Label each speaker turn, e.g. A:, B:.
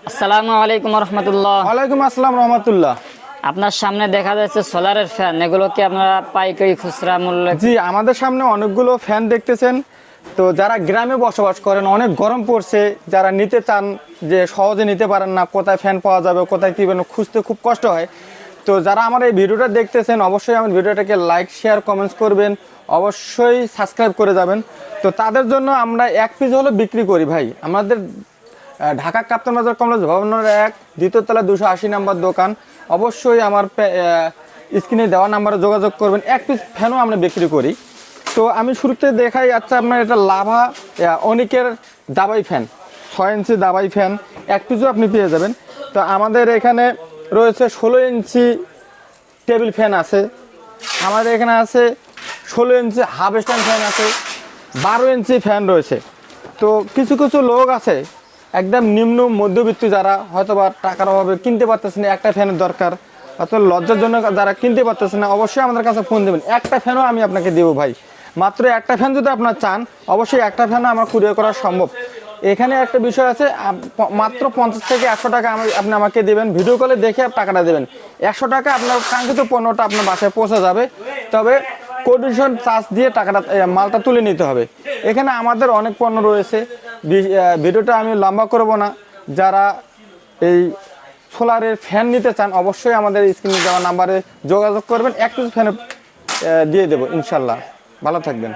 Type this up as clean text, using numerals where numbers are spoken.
A: আসসালামু আলাইকুম রহমতুল্লাহ।
B: ওয়ালাইকুম আসসালাম রহমতুল্লাহ।
A: আপনার সামনে দেখা যাচ্ছে সোলারের ফ্যান, এগুলো কি আপনারা পাইকারি খুচরা মূল্যে?
B: জি, আমাদের সামনে অনেকগুলো ফ্যান দেখতেছেন। তো যারা গ্রামে বসবাস করেন, অনেক গরম পড়ছে, যারা নিতে চান যে সহজে নিতে পারেন না, কোথায় ফ্যান পাওয়া যাবে, কোথায় কী খুঁজতে খুব কষ্ট হয়। তো যারা আমার এই ভিডিওটা দেখতেছেন, অবশ্যই আমার ভিডিওটাকে লাইক শেয়ার কমেন্টস করবেন, অবশ্যই সাবস্ক্রাইব করে যাবেন। তো তাদের জন্য আমরা এক পিস হলো বিক্রি করি ভাই। আমাদের ঢাকা কাপ্তান বাজার কমপ্লেক্স ভবনের 1 দ্বিতীয় তলা 280 নম্বর দোকান। অবশ্যই আমার স্ক্রিনে দেওয়া নাম্বারে যোগাযোগ করবেন। এক পিস ফ্যানও আমরা বিক্রি করি। তো আমি শুরুতে দেখাই, আচ্ছা আপনার এটা লাভা অনিকের দাবাই ফ্যান, 6 ইঞ্চি দাবাই ফ্যান এক পিসও আপনি পেয়ে যাবেন। তো আমাদের এখানে রয়েছে 16 ইঞ্চি টেবিল ফ্যান আছে, আমাদের এখানে আছে 16 ইঞ্চি হাফ স্ট্যান্ড ফ্যান আছে, 12 ইঞ্চি ফ্যান রয়েছে। তো কিছু কিছু লোক আছে একদম নিম্ন মধ্যবিত্ত, যারা হয়তো বা টাকার অভাবে কিনতে পারতেছে না, একটা ফ্যানের দরকার, অত লজ্জার জন্য যারা কিনতে পারতেছে না, অবশ্যই আমাদের কাছে ফোন দেবেন। একটা ফ্যানও আমি আপনাকে দেবো ভাই। মাত্র একটা ফ্যান যদি আপনার চান, অবশ্যই একটা ফ্যানও আমার কুরিয়ার করা সম্ভব। এখানে একটা বিষয় আছে, মাত্র 50 থেকে 100 টাকা আপনি আমাকে দেবেন, ভিডিও কলে দেখে টাকাটা দেবেন। 100 টাকা আপনার কাঙ্ক্ষিত পণ্যটা আপনার বাসায় পৌঁছে যাবে। তবে কোডিশন চার্জ দিয়ে টাকাটা মালটা তুলে নিতে হবে। এখানে আমাদের অনেক পণ্য রয়েছে, ভিডিওটা আমি লম্বা করব না। যারা এই সোলারের ফ্যান নিতে চান, অবশ্যই আমাদের স্ক্রিনে দেওয়া নাম্বারে যোগাযোগ করবেন। এক পিস ফ্যান দিয়ে দেবো ইনশাল্লাহ। ভালো থাকবেন।